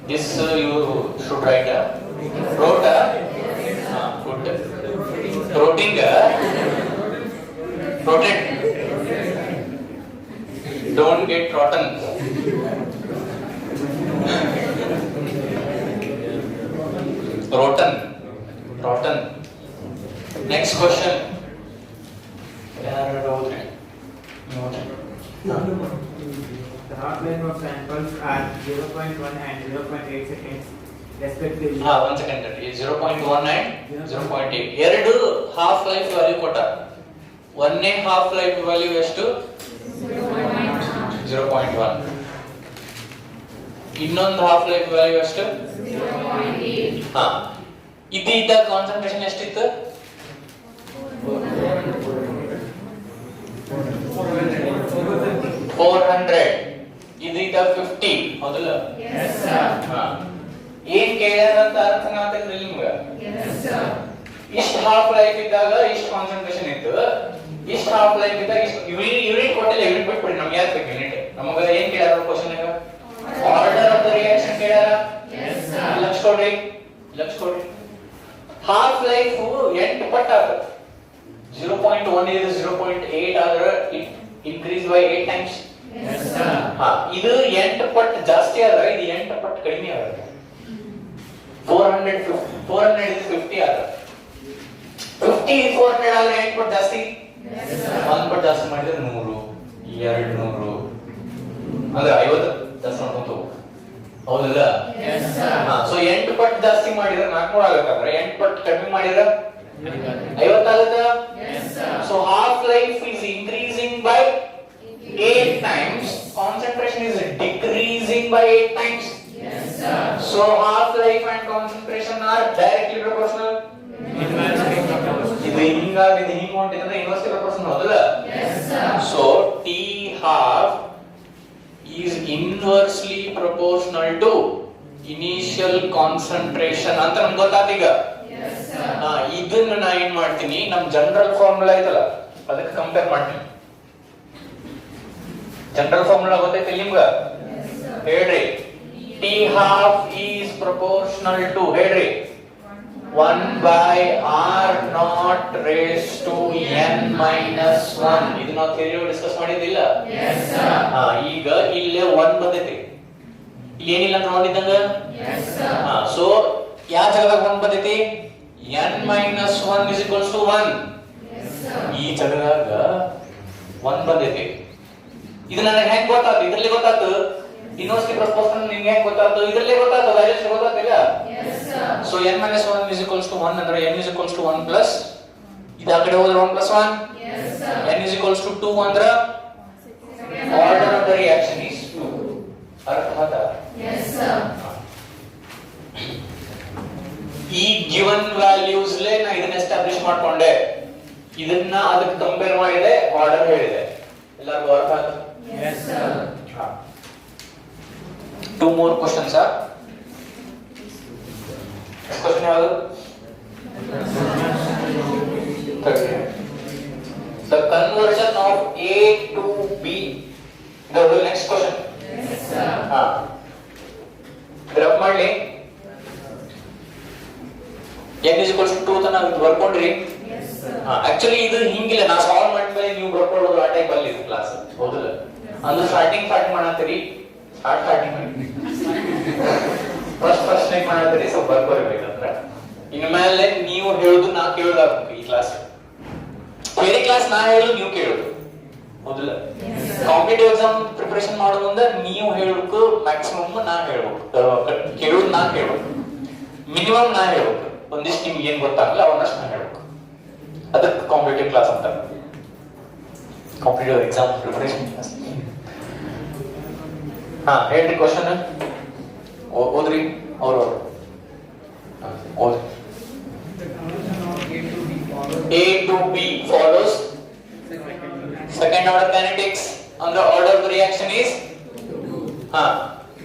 This you should write. Wrote? Good. Rotting? Rotted? Don't get rotten. Rotten. Rotten. Next question. The half-life of samples are 0.1 and 0.8 seconds respectively. 1 second. 0.1 and 0.8. ಎರಡು half life value ಕೊಟ್ಟ. ಒಂದೇ half life value ಎಷ್ಟು? 0.1. ಇನ್ನೊಂದು half life value ಎಷ್ಟು? 0.8. ಇದೀಗ concentration ಎಷ್ಟಿತ್ತು? 400. ಇದೀಗ 50 ಹೌದಲ್ಲ? Yes sir. ಏನ್ ಕೇಳ್ಯಾರ ಅಂತ ಅರ್ಥ ಆಗ್ತದ್ರಿ ನಿಮ್ಗೆ? ಇಷ್ಟ ಹಾಫ್ ಲೈಫ್ ಇದ್ದಾಗ ಇಷ್ಟ ಕಾನ್ಸಂಟ್ರೇಷನ್ ಇತ್ತು, ಇಷ್ಟ ಹಾಫ್ ಲೈಫ್ ಇದ್ದಾಗ ಇಷ್ಟ ಯೂನಿಟ್ ಕೊಟ್ಟಿಲ್ಲ. ಯೂನಿಟ್ ಬಿಟ್ಬಿಡಿ, ನಮ್ಗೆ ಯಾಕೆ ಬೇಕು ಯೂನಿಟ್? ನಮಗ ಏನ್ ಕೇಳ್ಯಾರ ಕ್ವಶನ್ ಈಗ? ಆರ್ಡರ್ ಆಫ್ ದ ರಿಯಾಕ್ಷನ್ ಕೇಳ್ಯಾರ. ಲಕ್ಷ ಕೊಡ್ರಿ, ಲಕ್ಷ ಕೊಡ್ರಿ. ಹಾಫ್ ಲೈಫ್ 8 ಪಟ್ಟು ಆಗ್ತದೆ. 0.1 is 0.8 ಆದ್ರೆ ಇಟ್ ಇನ್ಕ್ರೀಸ್ ಬೈ 8 ಟೈಮ್ಸ್. ಇದು 8 ಪಟ್ಟು ಜಾಸ್ತಿ ಆದ್ರೆ ಇದು 8 ಪಟ್ಟು ಕಡಿಮೆ ಆಗುತ್ತೆ. 400 is 50 ಆದ್ರೆ 50 400 ಆದ್ರೆ 8 ಪಟ್ಟು ಜಾಸ್ತಿ. 1 ಪಟ್ಟು ಜಾಸ್ತಿ ಮಾಡಿದ್ರೆ 100 200 ಅಂದ್ರೆ 50 ಜಾಸ್ತಿ ಮಾಡ್ಕೊಂತ ಹೌದಲ್ಲ? ಸೊ 8 ಪಟ್ಟು ಜಾಸ್ತಿ ಮಾಡಿದ್ರೆ 400 ಆಗಬೇಕಾದ್ರೆ 8 ಪಟ್ಟು ಕಡಿಮೆ ಮಾಡಿದ್ರೆ 50 ಆಗುತ್ತಾ? So half life is increasing by 8 times, concentration is decreasing by 8 times. So half life and concentration are directly proportional. ಇದು ಹಿಂಗಾಗಿದೆ, ಹಿಂಗ್ ಹೊಂಟಿದ್ರೆ ಇನ್ವರ್ಸ್ಲಿ ಪ್ರಪೋರ್ಷನಲ್ ಹೌದಲ್ಲ? So T half is inversely proportional to initial concentration ಅಂತ ನಮ್ಗೆ ಗೊತ್ತಾಯ್ತು ಈಗ. ಇದನ್ನ ನಾ ಏನ್ ಮಾಡ್ತೀನಿ, ನಮ್ ಜನರಲ್ ಫಾರ್ಮುಲಾ ಐತಲ್ಲ ಅದಕ್ಕೆ ಕಂಪೇರ್ ಮಾಡ್ತೀನಿ. ಜನರಲ್ ಫಾರ್ಮುಲಾ ಗೊತ್ತೈತಿ ನಿಮ್ಗ? ಹೇಳ್ರಿ. T half is proportional to ಹೇಳ್ರಿ 1 by r naught raised to n minus 1. ಇದು ನಾವು ಥಿಯರಿ ಡಿಸ್ಕಸ್ ಮಾಡಿದ್ದಿಲ್ಲ? ಈಗ ಇಲ್ಲೇ 1 ಬಂದೈತಿ, ಇಲ್ಲಿ ಏನಿಲ್ಲ ಅಂತ ನೋಡಿದಂಗ. ಸೊ ಯಾವ ಜಾಗದಾಗ 1 ಬಂದೈತಿ? n minus 1 is equals to 1. ಈ ಜಾಗದಾಗ 1 ಬಂದೈತಿ. ಇದು ನನಗೆ ಹೆಂಗ್ ಗೊತ್ತಾಯ್ತು? ಇದರಲ್ಲಿ ಗೊತ್ತಾಯ್ತು. ಇನ್ವರ್ಸ್ಲಿ ಪ್ರಪೋರ್ಷನಲ್ ನಿಮಗೆ ಹೆಂಗ್ ಗೊತ್ತಾಯ್ತು? ಇದರಲ್ಲಿ ಗೊತ್ತಾಯ್ತು, ವ್ಯಾಲ್ಯೂಸ್ ಗೊತ್ತಾಗ್ತಿಲ್ಲ. So n minus 1 is equals to 1 ಅಂದ್ರೆ n is equals to 1 plus ಇದು ಆ ಕಡೆ ಹೋದ್ರೆ 1 plus 1. n is equals to 2 ಅಂದ್ರೆ order of the reaction is 2. ಅರ್ಥ ಆಯ್ತಾ? ಈ ಗಿವನ್ ವ್ಯಾಲ್ಯೂಸ್ ಲೇ ನಾ ಇದನ್ನ ಎಸ್ಟಾಬ್ಲಿಷ್ ಮಾಡ್ಕೊಂಡೆ, ಇದನ್ನ ಅದಕ್ಕೆ ಕಂಪೇರ್ ಮಾಡಿದೆ, ಆರ್ಡರ್ ಹೇಳಿದೆ. ಎಲ್ಲರಿಗೂ ಅರ್ಥ ಆಯ್ತು? Yes, sir. Two more questions, sir. Next question ಯಾವುದು? The conversion of A to B. The next question. Yes, sir. Rub ಮಾಡಲಿ. n is equals to 2 ಅಂತ ನಾವು ಇದು ಬರ್ಕೊಂಡ್ರಿ. ಆಕ್ಚುಲಿ ಇದು ಹಿಂಗಿಲ್ಲ, ನಾ ಸಾಲ್ವ್ ಮಾಡಿದ್ಮೇಲೆ ನೀವು ಬರ್ಕೊಳ್ಳೋದು ಆ ಟೈಪ್ ಅಲ್ಲಿ ಇದು ಕ್ಲಾಸ್ ಹೌದಲ್ಲ. ಅಂದ್ರೆ ಸ್ಟಾರ್ಟಿಂಗ್ ಮಾಡತ್ತೀರಿ, ಸ್ಟಾರ್ಟಿಂಗ್ ಫಸ್ಟ್ ಟೈಮ್ ಮಾಡತ್ತೀರಿ, ಸ್ವಲ್ಪ ಬರ್ಕೋಬೇಕಂದ್ರೆ ಇನ್ಮೇಲೆ ನೀವು ಹೇಳುದು ನಾ ಕೇಳೋದಾಗಬೇಕು. ಈ ಕ್ಲಾಸ್ ಬೇರೆ ಕ್ಲಾಸ್ ನಾ ಹೇಳೋದು ನೀವು ಕೇಳೋದು ಹೌದಲ್ಲ. ಕಾಂಪಿಟೇಟಿವ್ ಎಕ್ಸಾಮ್ ಪ್ರಿಪರೇಷನ್ ಮಾಡೋ ಮುಂದೆ ನೀವು ಹೇಳಬೇಕು, ಮ್ಯಾಕ್ಸಿಮಮ್ ನಾ ಹೇಳ್ಬೇಕು, ಕೇಳೋದು ನಾ ಕೇಳ್ಬೇಕು, ಮಿನಿಮಮ್ ನಾ ಹೇಳ್ಬೇಕು. ಒಂದಿಷ್ಟು ನಿಮ್ಗೆ ಏನ್ ಗೊತ್ತಾಗಲ್ಲ ಅವನ್ನಷ್ಟು ನಾ ಹೇಳ್ಬೇಕು. ಅದಕ್ಕೆ ಕಾಂಪಿಟೇಟಿವ್ ಕ್ಲಾಸ್ ಅಂತ, ಕಾಂಪಿಟೇಟಿವ್ ಎಕ್ಸಾಮ್ ಪ್ರಿಪರೇಷನ್ ಕ್ಲಾಸ್. ಹೇಳ್ರಿ ಕ್ವಶನ್ ಓದ್ರಿ ಅವ್ರು ಓದ್ರಿ. A to B follows second order kinetics and the order of the reaction is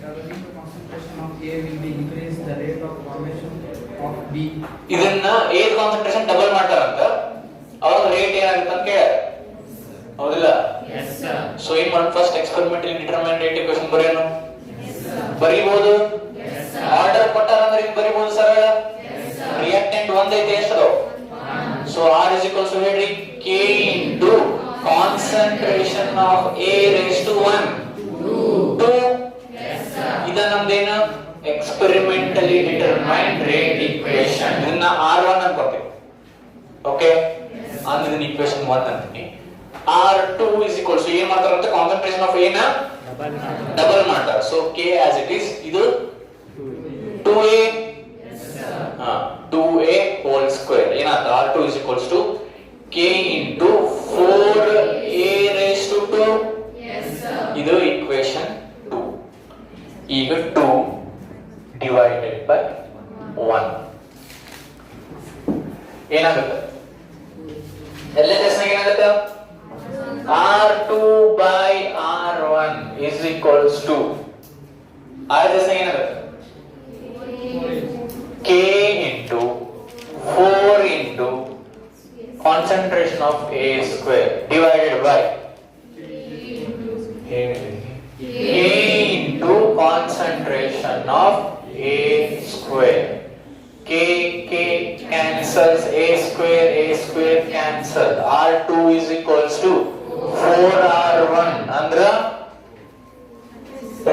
The concentration of A will be increase the rate of formation of B. ಇದನ್ನ A concentration double ಮಾಡ್ತಾರಂತ, ಅವಾಗ rate ಏನಾಗುತ್ತೆ ಅಂತ ಕೇಳ್ಯಾರ ಹೌದಿಲ್ಲ. Yes, sir. So ಏನ್ ಮಾಡೋದು, first ಎಕ್ಸ್ಪೆರಿಮೆಂಟಲಿ determine rate equation ಬರೆಯೋಣ. ಬರೀಬಹುದು. Order ಕೊಟ್ಟಾರ ಅಂದ್ರೆ ಇದು ಬರೀಬಹುದು ಸರಳ. ರಿಯಾಕ್ಟೆಂಟ್ ಒಂದೈತೆ ಎಷ್ಟದು, so R is equals to ಹೇಳ್ರಿ K into concentration of A raised to 1 2. ಇದ ನಮ್ದೇನು ಎಕ್ಸ್ಪೆರಿಮೆಂಟಲಿ ಡಿಟರ್ಮೈನ್ಡ್ ರೇಟ್ ಇಕ್ವೇಷನ್. ಇದನ್ನ R1 ಅನ್ಕೋತೀವಿ. ಓಕೆ, ಅಂದ್ರೆ ಇದನ್ನ ಇಕ್ವೇಷನ್ 1 ಅಂತೀನಿ. R2 is equals to ಏನ್ ಮಾಡ್ತಾರಂತೆ, ಕಾನ್ಸಂಟ್ರೇಷನ್ ಆಫ್ A ನ ಡಬಲ್ ಮಾಡ್ತಾರೆ. So K as it is, ಇದು 2A 2A whole square. ಏನಾಯ್ತು, R2 is equals to K into 4A raised to 2. ಇದು equation 2. ಈಗ 2 divided by 1 ಏನಾಗುತ್ತೆ, LHS ನಾಗ ಏನಾಗುತ್ತೆ, R2 by R1 is equals to RHS ನಾಗ ಏನಾಗುತ್ತೆ, K into 4 into concentration of A square divided by K into concentration of A square. K cancels, A square cancel. R2 is equals to 4R1. Andra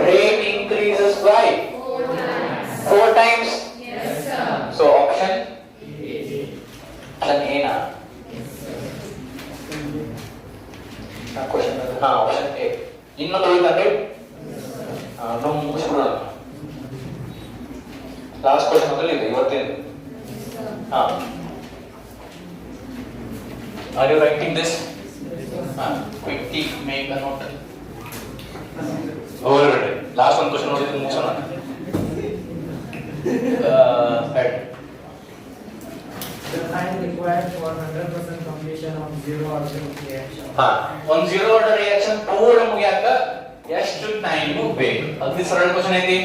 rate increases by 4 times. So option A na. Question option A. ಇನ್ನೊಂದು ಉಳಿದಂದ್ರೆ ನಾವು ಮುಗಿಸ್ಬಿಡೋಣ. Last question ಅಂದ್ರೆ ಇದೆ ಇವತ್ತೇನು. Are you writing this? Quickly make a note. Already. Last one question ನೋಡಿದ್ರೆ ಮುಗಿಸೋಣ. Head. The time required for 100% completion of zero order reaction. ಒಂದು zero order reaction ಪೂರ್ಣ ಮುಗಿಯಾಕ ಎಷ್ಟು ಟೈಮ್ ಬೇಕು? ಅತಿ ಸರಳ ಕ್ವಶನ್ ಐತಿ.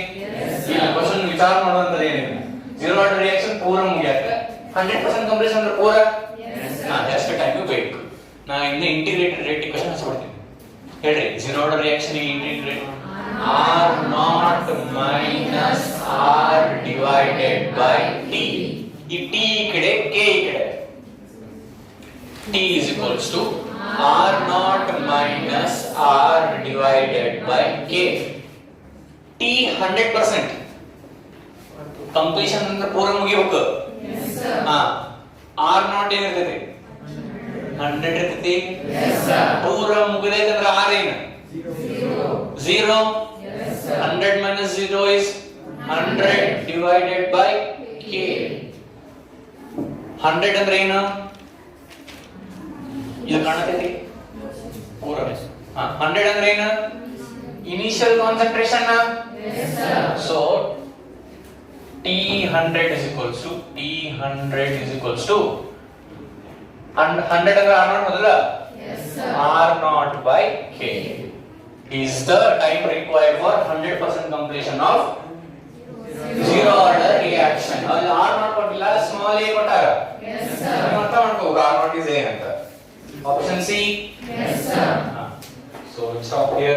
ಈ ಕ್ವಶನ್ ವಿಚಾರ ಮಾಡುವಂತದ್ದು ಏನಿಲ್ಲ. zero order reaction ಪೂರ್ಣ ಮುಗಿಯಾಕ 100% ಕಂಪ್ಲೀಷನ್ ಅಂದ್ರೆ ಪೂರ ಎಷ್ಟು ಟೈಮ್ ಬೇಕು? ನಾ ಇನ್ನು ಇಂಟಿಗ್ರೇಟೆಡ್ ರೇಟ್ ಇಕ್ವೇಷನ್ ಹಚ್ಚಿಬಿಡ್ತೀನಿ. ಹೇಳ್ರಿ, zero order reaction integrate R naught minus R divided by T. ಈ T ಈ ಕಡೆ, K ಈ ಕಡೆ. T is equals to R naught minus R divided by K. T 100% completion ಅಂದ್ರೆ ಪೂರ ಮುಗಿಬೇಕು. R naught ಏನಿರ್ತೈತಿ, 100 ಇರ್ತೈತಿ. ಪೂರ ಮುಗಿದೈತೆ ಅಂದ್ರೆ R ಏನು, 0. 100 minus 0 is 100 divided by K. 100 ಅಂದ್ರೆ ಏನು, ಇದು ಕಾಣತೈತಿ ಪೂರ. 100 ಅಂದ್ರೆ ಏನು, initial concentration. So T100 is equals to 100 ಅಂದ್ರೆ R0 ಮೊದಲ R0 by K. is the time required for 100% completion of zero order reaction. ಅಲ್ಲಿ R naught ಕೊಟ್ಟಿಲ್ಲ, small a ಕೊಟ್ಟಾರ. Yes sir. ಅರ್ಥ ಮಾಡ್ಕೋ, R naught is a ಅಂತ. Option C. Yes sir. So we'll stop here.